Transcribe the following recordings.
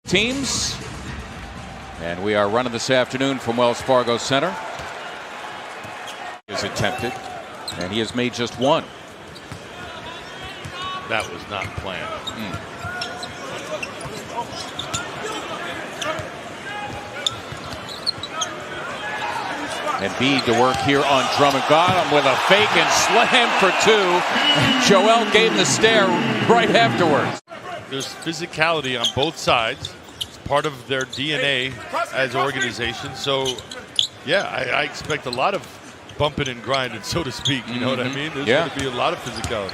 teams. And we are running this afternoon from Wells Fargo Center. Is attempted, and he has made just one. That was not planned. Embiid to work here on Drummond. Got him with a fake and slam for two. Joel gave him the stare right afterwards. There's physicality on both sides. It's part of their DNA as organizations. So, yeah, I expect a lot of bumping and grinding, so to speak. You know what I mean? There's going to be a lot of physicality.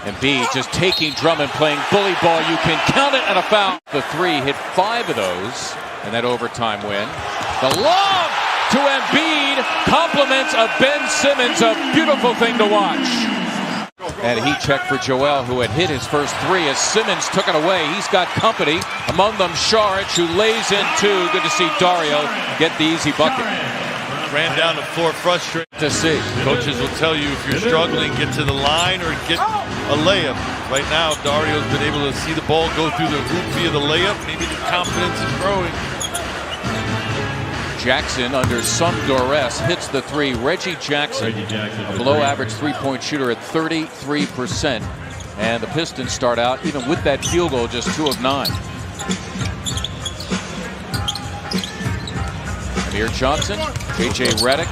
Embiid just taking Drummond, playing bully ball. You can count it, and a foul. The three hit 5 of those in that overtime win. The lob to Embiid, compliments of Ben Simmons, a beautiful thing to watch. And he checked for Joel, who had hit his first 3 as Simmons took it away. He's got company, among them Saric, who lays in 2. Good to see Dario get the easy bucket. Ran down the floor frustrated. To see. Coaches will tell you if you're struggling, get to the line or get a layup. Right now, Dario's been able to see the ball go through the hoop via the layup. Maybe the confidence is growing. Jackson, under some duress, hits the 3. Reggie Jackson, a below-average three-point shooter at 33%. And the Pistons start out, even with that field goal, just 2 of 9. Amir Johnson, J.J. Redick,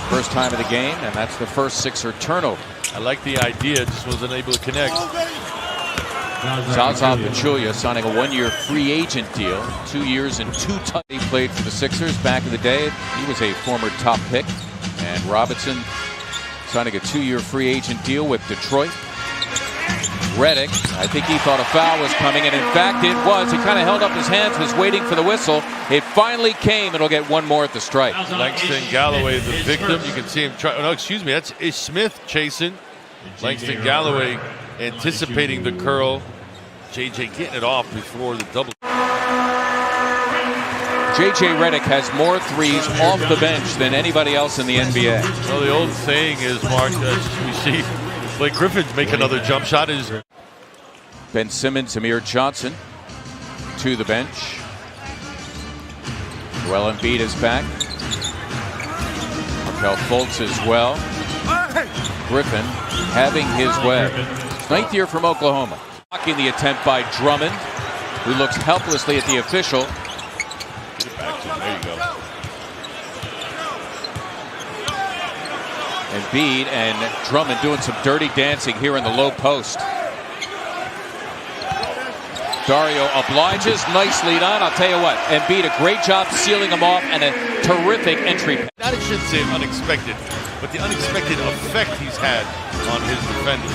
first time of the game, and that's the first Sixer turnover. I like the idea, just wasn't able to connect. Zaza Pachulia signing a 1-year free agent deal, 2 years and 2 times. He played for the Sixers back in the day. He was a former top pick. And Robinson signing a 2-year free agent deal with Detroit. Redick, I think he thought a foul was coming, and in fact it was. He kind of held up his hands, was waiting for the whistle. It finally came, and he'll get one more at the stripe. Langston Galloway, the victim. You can see him try. No, excuse me, that's Ish Smith chasing. Langston Galloway anticipating the curl. JJ getting it off before the double. JJ Redick has more threes off the bench than anybody else in the NBA. Well, the old saying is, Mark, we see Blake Griffin's make another jump shot. Ben Simmons, Amir Johnson to the bench. Joel Embiid is back. Markelle Fultz as well. Griffin having his way. 9th year from Oklahoma. Blocking the attempt by Drummond, who looks helplessly at the official. Get it back to him. There you go. Embiid and Drummond doing some dirty dancing here in the low post. Dario obliges. Nice lead on. I'll tell you what, Embiid, a great job sealing him off, and a terrific entry. I shouldn't say unexpected, but the unexpected effect he's had on his defenders.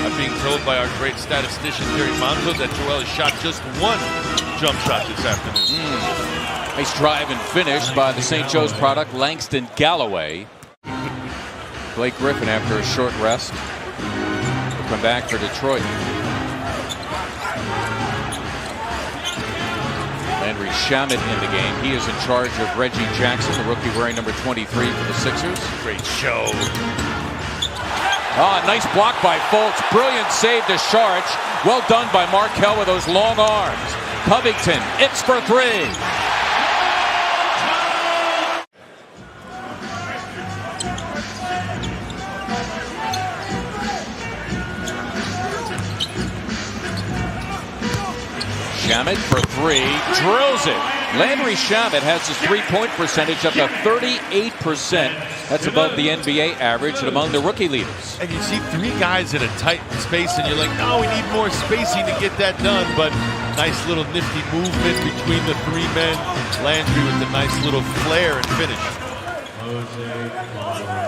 I'm being told by our great statistician, Terry Monzo, that Joel has shot just 1 jump shot this afternoon. Nice drive and finish by the St. Joe's product, Langston Galloway. Blake Griffin, after a short rest, will come back for Detroit. Landry Shamet in the game. He is in charge of Reggie Jackson, the rookie wearing number 23 for the Sixers. Great show. Nice block by Fultz. Brilliant save to Saric. Well done by Markelle with those long arms. Covington, it's for 3. Shamet for 3, drills it. Landry Shamet has his three-point percentage up to 38%. That's above the NBA average and among the rookie leaders. And you see 3 guys in a tight space, and you're like, no, we need more spacing to get that done. But nice little nifty movement between the 3 men. Landry with the nice little flair and finish.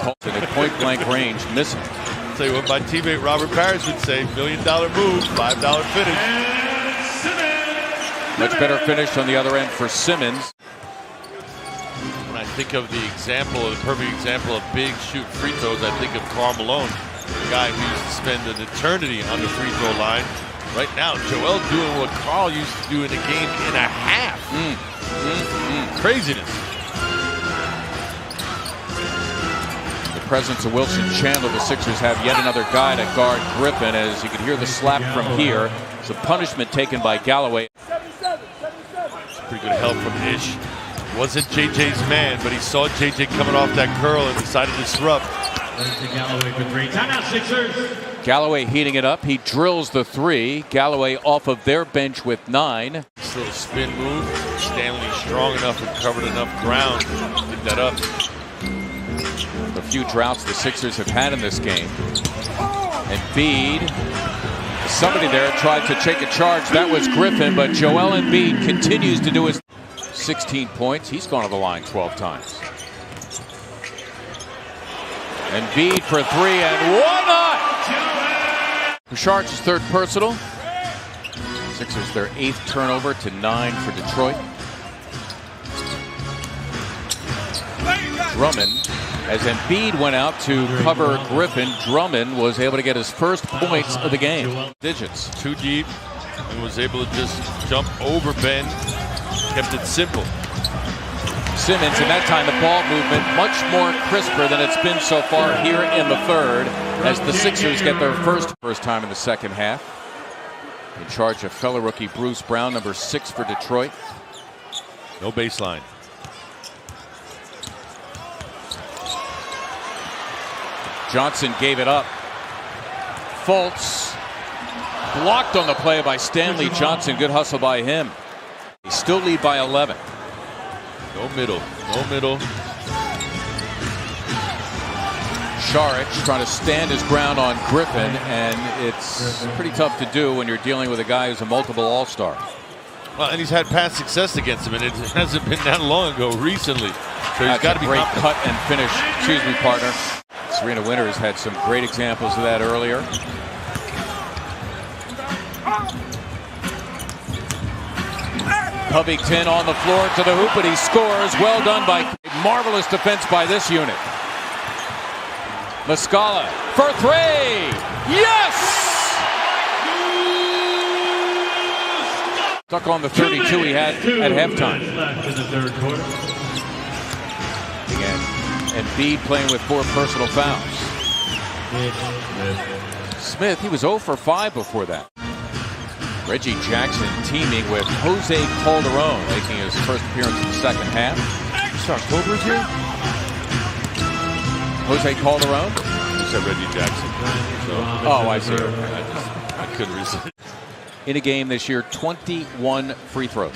Colton at point-blank range, missing. I'll tell you what my teammate Robert Parrish would say, $1 million move, $5 finish. Much better finish on the other end for Simmons. When I think of the perfect example of big shoot free throws, I think of Karl Malone, the guy who used to spend an eternity on the free throw line. Right now, Joel doing what Karl used to do in a game and a half. Craziness. The presence of Wilson Chandler, the Sixers have yet another guy to guard Griffin, as you can hear the slap from here. It's a punishment taken by Galloway. Pretty good help from Ish. Wasn't JJ's man, but he saw JJ coming off that curl and decided to disrupt. Galloway for three. Timeout, Sixers. Galloway heating it up. He drills the three. Galloway off of their bench with 9. This little spin move. Stanley strong enough and covered enough ground to get that up. The few droughts the Sixers have had in this game. Embiid, somebody there tried to take a charge. That was Griffin, but Joel Embiid continues to do his 16 points. He's gone to the line 12 times. Embiid for 3, and why not? Sharic's third personal. Sixers their 8th turnover to 9 for Detroit. Drummond, as Embiid went out to cover Griffin, Drummond was able to get his first points of the game. Digits. Too deep and was able to just jump over Ben. Kept it simple. Simmons, in that time, the ball movement much more crisper than it's been so far here in the third, as the Sixers get their first time in the second half. In charge of fellow rookie Bruce Brown, number 6 for Detroit. No baseline. Johnson gave it up. Fultz blocked on the play by Stanley Johnson. Good hustle by him. They still lead by 11. No middle. No middle. Saric trying to stand his ground on Griffin, and it's pretty tough to do when you're dealing with a guy who's a multiple All-Star. Well, and he's had past success against him, and it hasn't been that long ago recently. So he's got to be great confident. cut and finish. Excuse me, partner. Serena Winters had some great examples of that earlier. Covington on the floor to the hoop, but he scores. Well done by marvelous defense by this unit. Muscala for 3. Yes! Stuck on the 32 he had at halftime. Again, Embiid playing with 4 personal fouls. Smith, he was 0 for 5 before that. Reggie Jackson teaming with Jose Calderon, making his first appearance in the second half. October's here? Jose Calderon? You said Reggie Jackson. So, Oh, I see. I couldn't resist. In a game this year, 21 free throws.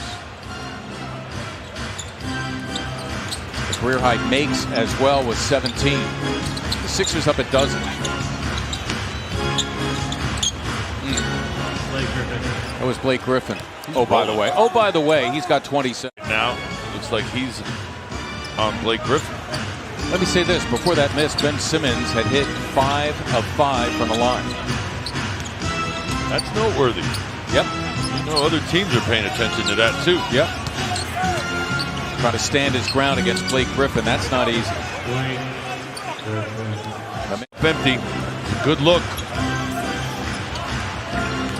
The career high makes as well with 17. The Sixers up a dozen. That was Blake Griffin. Oh, by the way, he's got 27. Now, looks like he's on Blake Griffin. Let me say this. Before that miss, Ben Simmons had hit 5 of 5 from the line. That's noteworthy. Yep. You know, other teams are paying attention to that, too. Yep. Trying to stand his ground against Blake Griffin. That's not easy. Empty. Good look.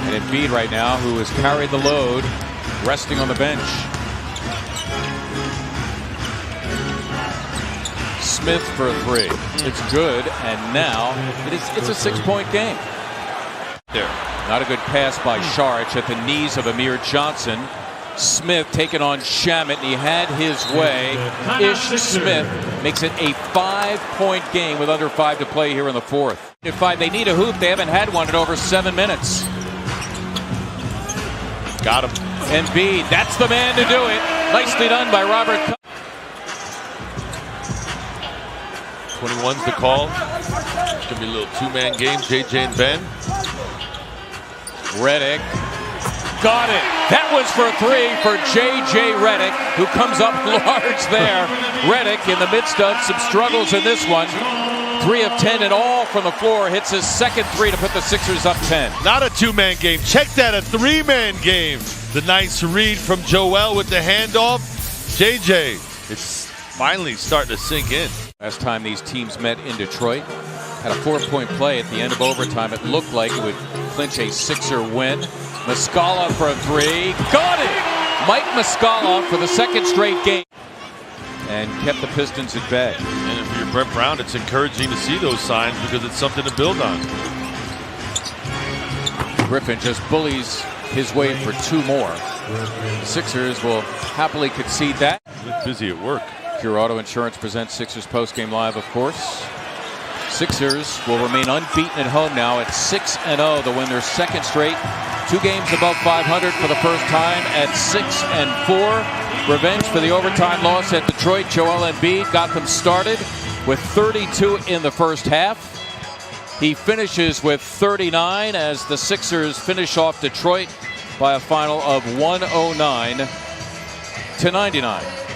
And Embiid right now, who has carried the load, resting on the bench. Smith for 3. It's good, and now it's a 6-point game. There. Not a good pass by Saric at the knees of Amir Johnson. Smith taking on Shamet, and he had his way. Ish Smith makes it a 5-point game with under 5 to play here in the fourth. At 5, they need a hoop. They haven't had one in over 7 minutes. Got him. Embiid, that's the man to do it. Nicely done by Robert. 21's the call. It's going to be a little 2-man game, JJ and Ben. Redick got it. That was for 3 for J.J. Redick, who comes up large there. Redick in the midst of some struggles in this one. 3 of 10 and all from the floor. Hits his second 3 to put the Sixers up 10. Not a 2-man game. Check that, a 3-man game. The nice read from Joel with the handoff. J.J. It's finally starting to sink in. Last time these teams met in Detroit, had a 4-point play at the end of overtime. It looked like it would clinch a Sixer win. Muscala for a 3. Got it! Mike Muscala for the second straight game. And kept the Pistons at bay. And if you're Brett Brown, it's encouraging to see those signs because it's something to build on. Griffin just bullies his way for 2 more. Sixers will happily concede that. Busy at work. Pure Auto Insurance presents Sixers Postgame Live, of course. Sixers will remain unbeaten at home now at 6-0. They'll win their second straight. 2 games above 500 for the first time at 6-4. Revenge for the overtime loss at Detroit. Joel Embiid got them started with 32 in the first half. He finishes with 39 as the Sixers finish off Detroit by a final of 109-99.